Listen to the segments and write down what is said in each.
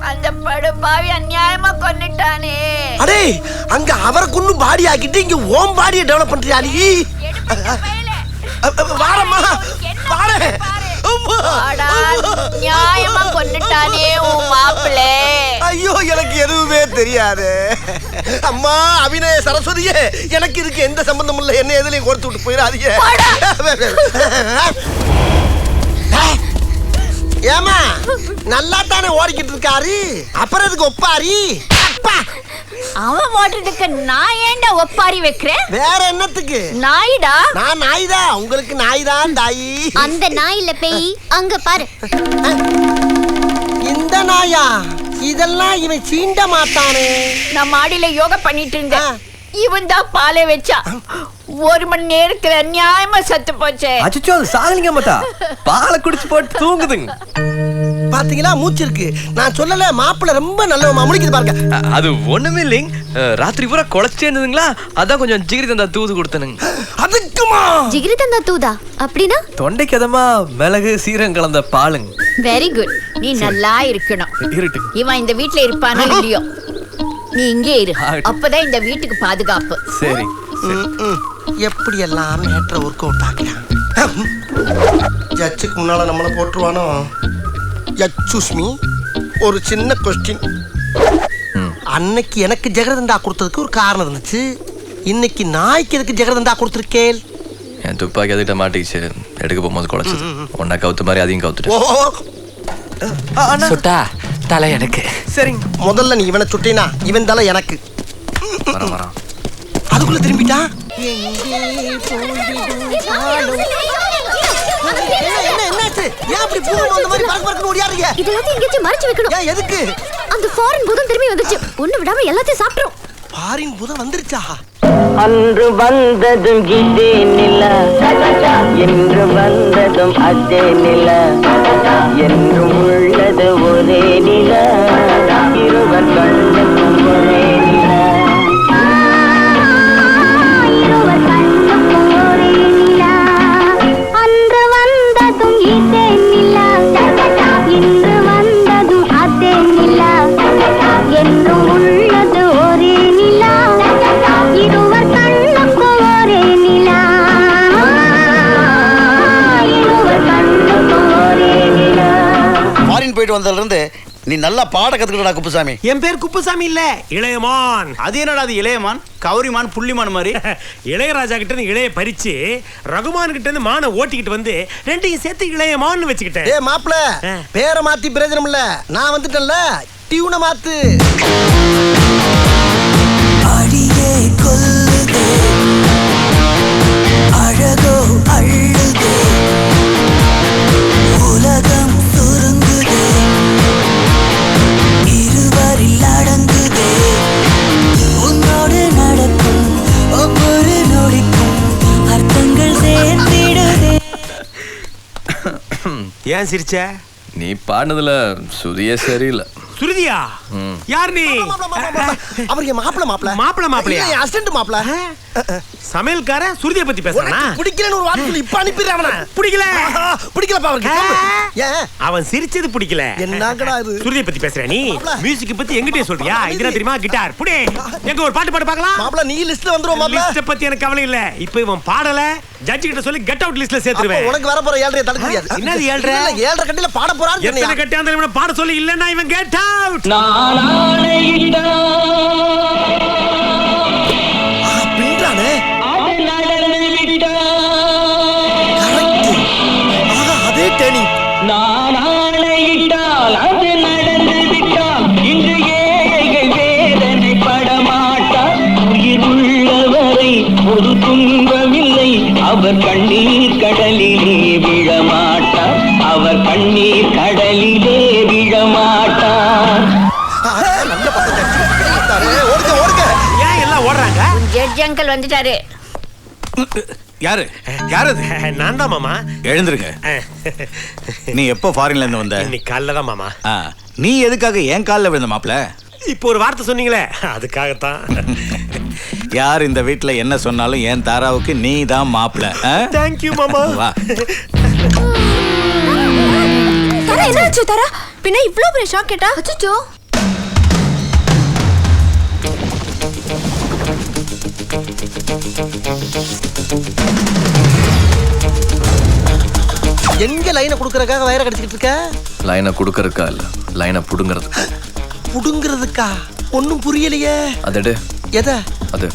அந்த படுபாவி அநியாயமா கொன்னுட்டானே. அடே அங்க அவரை கொன்னு பாடி ஆக்கிட்டு இங்க ஓம் பாடியை டெவலப் பண்றியா நீ? வாரம்மா வாரே. நியாயமா கொன்னுட்டானே உன் மாப்பிள்ளை. ஐயோ எனக்கு எதுவுமே தெரியாது அம்மா. அபிநய சரஸ்வதியே, எனக்கு இதுக்கு எந்த சம்பந்தமும் இல்லை. என்ன எதுலையும் கொடுத்து விட்டு போயிடாதீங்க. ஏமா நல்லா தானே ஓடிக்கிட்டு இருக்காரு, அப்புறம் இதுக்கு ஒப்பாரி? அவன் ஓட்டுறதுக்கு நான் ஏன்டா ஒப்பாரி வைக்கிறேன்? வேற என்னத்துக்கு? நாய்டா. நான் நாய்தான், உங்களுக்கு நாய்தான் தாயி. அந்த நாய் இல்ல பேய், அங்க பாரு. இந்த நாயா? இதெல்லாம் இவன் சீண்ட மாட்டானே. நான் மாடியில யோகா பண்ணிட்டு இருந்தேன், இவன் தான் பாலை வச்சா. 1 மணி நேரத்துல நியாயமா சத்து போச்சே. அச்சோ அது சாகலிங்க மாட்டா, பாலை குடிச்சு போட்டு தூங்குதுங்க. பாத்தீங்களா மூச்சு இருக்கு. நான் சொல்லல மாப்பிள்ள ரொம்ப நல்லவமா முடிக்குது பாருங்க. அது ஒண்ணுமே இல்லைங்க, ராத்திரி பூரா குழச்சே இருந்ததுங்களா, அதான் கொஞ்சம் ஜிகிரி தந்தா தூது கொடுத்தனுங்க. அதுக்குமா ஜிகிரி தந்தா தூதா? அப்படின்னா தொண்டைக்கு அதமா மிளகு சீரகம் கலந்த பாலுங்க. Very good. நீ நல்லா இருக்கணும். இருட்டு இவன் இந்த வீட்டுல இருப்பானோ இல்லையோ, நீ இங்கே இரு, அப்பதான் இந்த வீட்டுக்கு பாதுகாப்பு. சரி. எப்படி எல்லாம் மேட்டர் ஒர்க் அவுட் ஆகலாம். ஜட்ஜுக்கு முன்னால நம்மள போட்டுருவானோ? எக்ஸ்கியூஸ் மீ, ஒரு சின்ன கொஸ்டின். அன்னைக்கு எனக்கு ஜெகரதண்டா கொடுத்ததுக்கு ஒரு காரணம் இருந்துச்சு, இன்னைக்கு நாய்க்கு எதுக்கு ஜெகரதண்டா கொடுத்துருக்கேன்? என் துப்பாக்கி அதுகிட்ட மாட்டிக்கிச்சு, எடுக்க போகும்போது குழச்சது. ஒன்னா கவுத்து மாதிரி அதையும் கவுத்துட்டு. சுட்டா தலை எனக்கு. சரிங்க, முதல்ல நீ இவனை சுட்டினா இவன் தலை எனக்கு. வரான். அதுக்குள்ள திரும்பிட்டா? எதுக்கு? அந்த ஃபாரின் பூதம் திரும்பி வந்துச்சு, ஒண்ணு விடாம எல்லாத்தையும் சாப்பிட்டுரும். ஃபாரின் பூதம் வந்துருச்சா? அன்று வந்ததும் இதே நில, என்று வந்ததும் அதே நில, என்றும் உள்ளது ஒரே நில, இருவர் கண்ணுக்கும் ஒரே நில, இருவர் கண்ணுக்கும் ஒரே நில. அன்று வந்ததும் இதே நில, இன்று வந்ததும் அதே நில, என்றும் உள்ளது ஒரே நில, இருவர் கண்ணுக்கும் ஒரே நில, இருவர் கண்ணுக்கும் ஒரே நில. ஃபாரின் போயிட்டு வந்ததுல இருந்து நீ நல்லா பாட கத்துக்கிட்டா குப்புசாமி. என் பேர் குப்புசாமி இல்ல, இளையமான். அது என்னடா அது இளையமான், கௌரிமான், புள்ளிமான் மாதிரி? இளையராஜா கிட்ட இருந்து இளைய பறிச்சு ரகுமான் கிட்ட இருந்து மானை ஓட்டிக்கிட்டு வந்து ரெண்டையும் சேர்த்து இளையமான்னு வச்சுக்கிட்டேன். ஏ மாப்பிள, பேரை மாத்தி பிரயோஜனம் இல்ல, நான் வந்துட்டேன்ல, டியூனை மாத்து. அடியே கொல்லுதே அழகோ அள்ளுதே, உலகம் சுருங்குதே, இருவரில் அடங்குதே, உன்னோடு நடக்கும் ஒவ்வொரு நொடிக்கும் அர்த்தங்கள் சேர்த்திடுதே. ஏன் சிரிச்ச? நீ பாடினதுல சுதியே சரியில்லை. சுருதியா? யார் நீ? அவருக்கு மாப்பிள மாப்பிள மாப்பிள மாப்பிளையா? அசிஸ்டன்ட் மாப்பிள. சமையல்கார சுருதியை பத்தி பேசுறானா? பிடிக்கலன்னு ஒரு வார்த்தை இப்ப அனுப்பிடுறேன் அவனை. பிடிக்கல பிடிக்கலப்பா அவருக்கு. ஏன் அவன் சிரிச்சது பிடிக்கல? என்னங்கடா இது? சுருதியை பத்தி பேசுற நீ? மியூசிக் பத்தி எங்கிட்டே சொல்றியா? இதுனா தெரியுமா? கிட்டார் புடி, எங்க ஒரு பாட்டு பாடு பார்க்கலாம். மாப்பிள நீ லிஸ்ட்ல வந்துருவ மாப்பிள. லிஸ்ட் பத்தி எனக்கு கவலை இல்ல, இப்போ இவன் பாடல, ஜட்ஜ் கிட்ட சொல்லி கெட் அவுட் லிஸ்ட்ல சேர்த்துருவேன். உனக்கு வர போற 7:30 தடுக்க முடியாது. என்னது 7:30? 7:30 கட்டில பாட போறான்னு சொன்னியா? எத்தனை கட்டி அந்த இவனை பாட சொல்லி இல்லன்னா இவன் கெட் அவுட். பின்றானே அதே டேனி. நான் ஆணையிட்டால் அது நடந்து விட்டால் இன்று ஏழைகள் வேதனை படமாட்டார். உயிர் உள்ளவரை ஒரு துன்பமில்லை, அவர் கண்ணீர் கடலிலே விழமாட்டார், அவர் கண்ணீர் கடலிலே விழமாட்டார். ஏன் எல்லாம் ஓடுறாங்க? ஜட்ஜ் அங்கிள் வந்துட்டாரு. யாரு யாரு? நான் தான் மாமா. எழுந்திருங்க. நீ எப்போ ஃபாரின்ல இருந்து வந்த? இன்னைக்கு காலைல தான் மாமா. நீ எதுக்காக என் காலில் விழுந்த மாப்பிள? இப்போ ஒரு வார்த்தை சொன்னீங்களே அதுக்காகத்தான். யார் இந்த வீட்டுல என்ன சொன்னாலும் என் தாராவுக்கு நீ தான் மாப்பிள. தேங்க்யூ மாமா. வா. என்னாச்சு தாரா? பின்ன இவ்ளோ பெரிய ஷாக் கேட்டா? அச்சச்சோ. எங்க லைனை குடுக்கறதுக்காக வயரை கடிச்சிட்டு இருக்க? லைனை கொடுக்கறதுக்கா இல்ல லைனை புடுங்கிறது. புடுங்கிறதுக்கா? ஒன்னும் புரியலையே. அதடு. எத? அது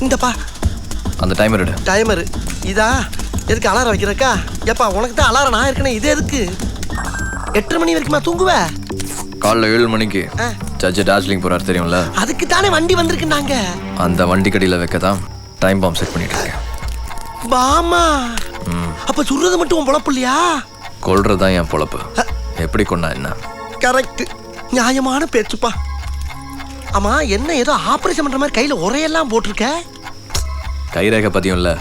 இந்தப்பா அந்த டைமர் எடு. டைமர் இதா? எதுக்கு அலாரம் வைக்கிறக்கா? ஏப்பா உனக்கு தான் அலாரம் நான் இருக்கேன், இது எதுக்கு? 8:30 மணி வரைக்குமா தூங்குவ? காலைல 7 மணிக்கு ஜட்ஜ் டார்ஜிலிங் போறாரு தெரியும்ல? அதுக்கு தானே வண்டி வந்திருக்கு. நாங்க அந்த வண்டி கடியில வைக்கதான் டைம் பாம் செட் பண்ணிட்டு இருக்கேன். பாமா? அப்ப சுடுறது மட்டும் உன் பொழப்பு இல்லையா? கொல்றதுதான் என் பொழப்பு. எப்படி கொண்டா என்ன? கரெக்ட், நியாயமான பேச்சுப்பா. ஆமா, என்ன ஏதோ ஆபரேஷன் பண்ற மாதிரி கையில உரையெல்லாம் போட்டிருக்க? கைரேகை பதியும் இல்ல?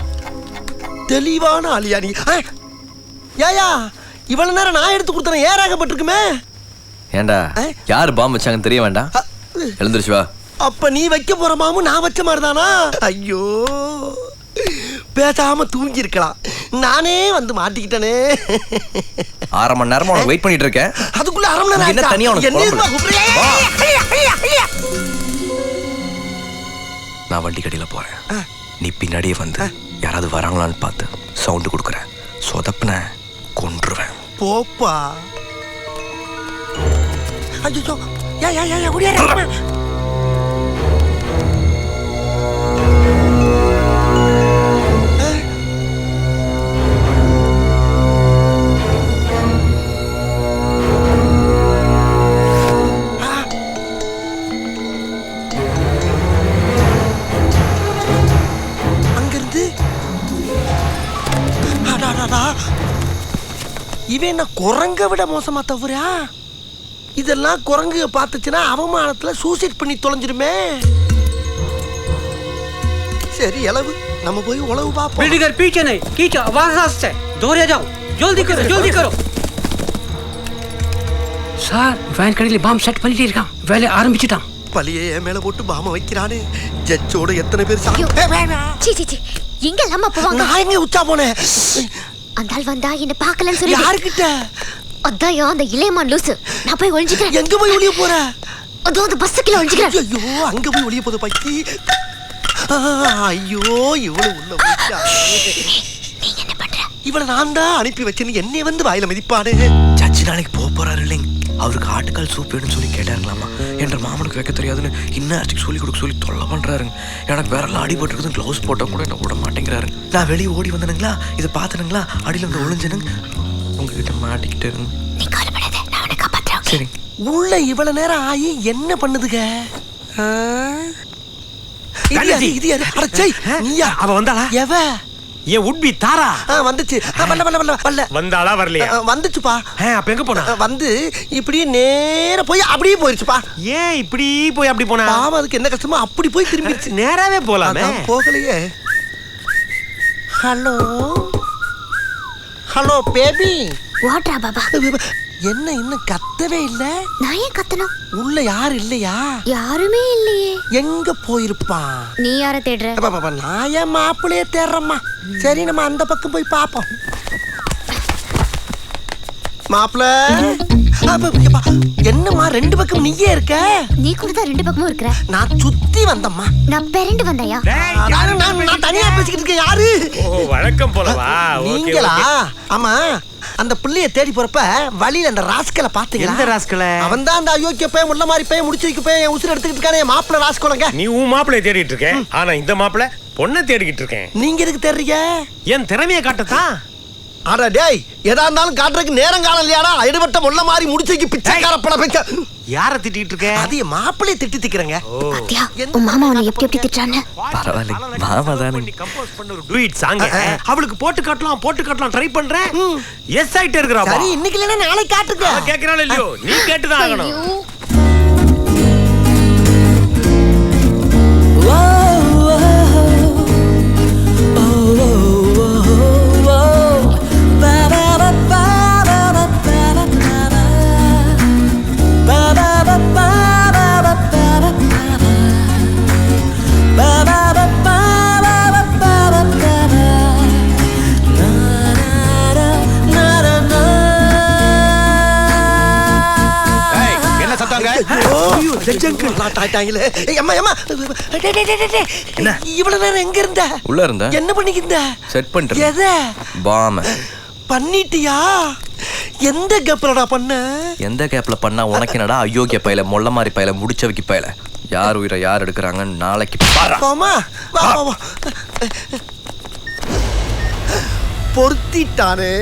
தெளிவான ஆளியா நீ. ஏயா இவ்வளவு நேரம் நான் எடுத்து கொடுத்தேன், ஏறாகப்பட்டிருக்குமே. ஏண்டா யார் பாம் வச்சாங்கன்னு தெரிய வேண்டாம்? எழுந்திருச்சு வா. அப்ப நீ வைக்க போற மாமு நான் வச்ச மாதிரிதானா? ஐயோ, பேசாம தூங்கி இருக்கலாம், நானே வந்து மாட்டிக்கிட்டனே. 1/2 மணி நேரமா உனக்கு வெயிட் பண்ணிட்டு இருக்கேன். அதுக்குள்ள 1/2 மணி நேரம் என்ன தனியா உனக்கு? நான் வண்டி கடியில போறேன், நீ பின்னாடியே வந்து யாராவது வராங்களான்னு பார்த்து சவுண்டு கொடுக்குறேன். சொதப்புன கொன்றுவேன். போப்பா. ஐயோ, யா யா யா ஓடியாரா. இவன் என்ன குரங்க விட மோசமா தவறா? இதெல்லாம் குரங்கு பார்த்துச்சுன்னா அவமானத்துல சூசைட் பண்ணி தொலைஞ்சிருமே. சரி, அளவு நம்ம போய் உளவு பாப்போம். बिल्डिंगर पीछे नहीं, कीचड़ आवाज से दौड़े जाओ, जल्दी करो, जल्दी करो. சார் வேன் கடையில் பாம் செட் பண்ணிட்டு இருக்கான், வேலை ஆரம்பிச்சிட்டான். பழியே என் மேல போட்டு பாம வைக்கிறானே. ஜட்ஜோட எத்தனை பேர் எங்க அம்மா போவாங்க? நான் எங்க உச்சா போனேன்? அந்த ஆள் வந்தா என்ன பார்க்கலன்னு சொல்லி. யார்கிட்ட? அதான் அந்த இளையமான் லூசு. நான் போய் ஒளிஞ்சிக்கிறேன். எங்க போய் ஒளிய போற? அதோ அந்த பஸ்ஸுக்குள்ள ஒளிஞ்சிக்கிறேன். ஐயோ, அங்க போய் ஒளிய போத பக்கி. ஐயோ, இவ்வளவு உள்ள போச்சா? நீங்க என்ன பண்ற? இவளை நான் தான் அனுப்பி வச்சேன்னு என்னை வந்து வாயில மிதிப்பானே. ஜட்ஜி நாளைக்கு போறாரு இல்லைங்க, அவருக்கு ஆட்டுக்கால் சூப் வேணும்னு சொல்லி கேட்டாருங்களாமா. என்ற மாமனுக்கு வைக்க தெரியாதுன்னு இன்னாஸ்டிக் சொல்லி கொடுக்க சொல்லி தொல்லை பண்றாருங்க. எனக்கு வேற எல்லாம் அடிபட்டுருக்குது, க்ளவுஸ் போட்டா கூட என்ன விட மாட்டேங்கிறாரு. நான் வெளியே ஓடி வந்தனுங்களா, இதை பார்த்துனுங்களா, அடியில் வந்து ஒளிஞ்சனுங்க, உங்ககிட்ட மாட்டிக்கிட்டு இருங்க. நீ கவலைப்படாத, நான் உன்னை காப்பாத்துறேன். சரி. உள்ள இவ்வளவு நேரம் ஆகி என்ன பண்ணுதுங்க? இது யாரு? அட சை, நீயா? அவ வந்தாளா? எவ? ஏ உட்பி தாரா வந்துச்சு. வந்தாளா வரலையா? வந்துச்சுப்பா. அப்ப எங்க போனா? வந்து இப்படியே நேரா போய் அப்படியே போயிருச்சுப்பா. ஏன் இப்படி போய் அப்படி போனா? பாவம், அதுக்கு என்ன கஷ்டமோ அப்படி போய் திரும்பிடுச்சு. நேராவே போலாமே. போகலையே. Hello hello baby. வாட்ரா பாபா. என்ன இன்னும் கத்தவே இல்ல? நான் ஏன் கத்தணும்? உள்ள யாரு இல்லையா? யாருமே இல்லையே. எங்க போயிருப்பான்? நீ யார தேடுற? நான் என் மாப்பிள்ளைய தேடுறேம்மா. சரி, நம்ம அந்த பக்கம் போய் பாப்போம். மாப்பிள்ள, என்னம்மா 2 பக்கம் நீயே இருக்க? நீ கூட தான் 2 பக்கமும் இருக்கற. நான் சுத்தி வந்தம்மா. நான் பெரண்டு வந்தயா? நான் தனியா பேசிக்கிட்டு இருக்கேன். யாரு? ஓ, வழக்கம் போலவா? நீங்களா? ஆமா, அந்த பிள்ளைய தேடி போறப்ப வழியில அந்த ராஸ்கலை பாத்தீங்களா? எந்த ராஸ்கலை? அவன் தான் அந்த அயோக்கிய பையன், முள்ள மாதிரி பையன், முடிச்சு வைக்க பையன், என் உசுர எடுத்துக்கிட்டு இருக்கானே. மாப்பிள்ள ராஸ்கோலங்க. நீ உன் மாப்பிள்ளைய தேடிட்டு இருக்க, ஆனா இந்த மாப்பிள்ளை பொண்ணை தேடிக்கிட்டு இருக்கேன். நீங்க எதுக்கு தேடுறீங்க? என் திறமைய காட்டத்தான். அட டேய், எதா இருந்தாலும் காட்டுறதுக்கு நேரம் காலம் இல்லையாடா? எடுபட்ட முள்ள மாதிரி முடிச்சுக்கு பிச்சைக்கார பழ பெக்க. யார திட்டிட்டு இருக்க? அது மாப்பிள்ளைய திட்டுறேங்க. பாத்தியா உன் மாமா உன்னை எப்படி எப்படி திட்டுறானே? பரவாயில்லை, மாமா தானே. நீ கம்போஸ் பண்ண ஒரு டுயிட் சாங் அவளுக்கு போட்டு காட்டலாம் ட்ரை பண்றேன். எஸ் ஆயிட்டே இருக்கறா. சரி, இன்னைக்கு இல்லனா நாளைக்கு காட்டுங்க. அவ கேக்குறாளே இல்லையோ, நீ கேட்டுதான் ஆகணும். என்ன? இவ்வளவு நேரம் எங்க இருந்த? உள்ள இருந்த என்ன பண்ணிக்கிந்த? செட் பண்ணிட்டு எத பாம பண்ணிட்டியா? எந்த கேப்லடா பண்ண? எந்த கேப்ல பண்ணா உனக்கு என்னடா அயோக்கிய பையில மொள்ள மாதிரி பையில முடிச்சவைக்கு பையில யார் உயிரை யார் எடுக்கிறாங்கன்னு நாளைக்கு பாரு. போமா வா வா வா. பொருத்திட்டானே.